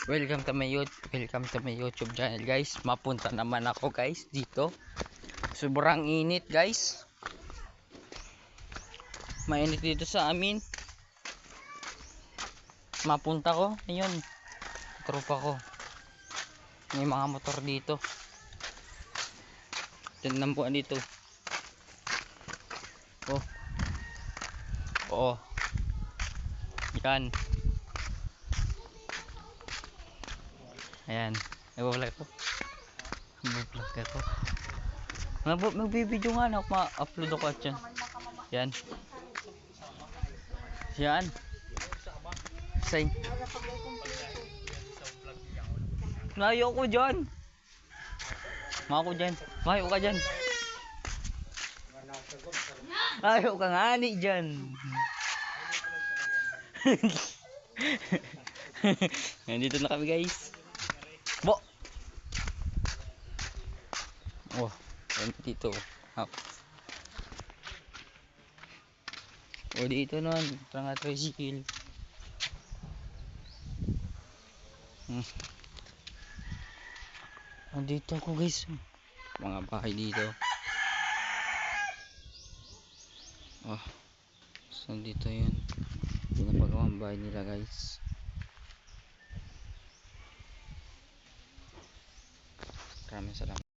Welcome to my YouTube channel, guys. Mapunta naman ako, guys, dito. Sobrang init, guys. Mainit dito sa amin. Mapunta ko ngayon. Tropa ko. May mga motor dito. Tingnan po dito. Oh. Oo. Yan. Ayan, nag-vlog ako. Magbibideo nga na ako, ma-upload ako at yan. Yan. Yan. Say. Layo ko dyan. Mako dyan. Mayo ka dyan. Layo ka nga ni dyan. Nandito na kami, guys. Bo. Oh, dito. Oh, dito naman, tanga tricycle. Dito ako, guys. Mga bahay dito. Oh. So dito 'yun. Pinapagawang bahay nila, guys. Maraming salamat.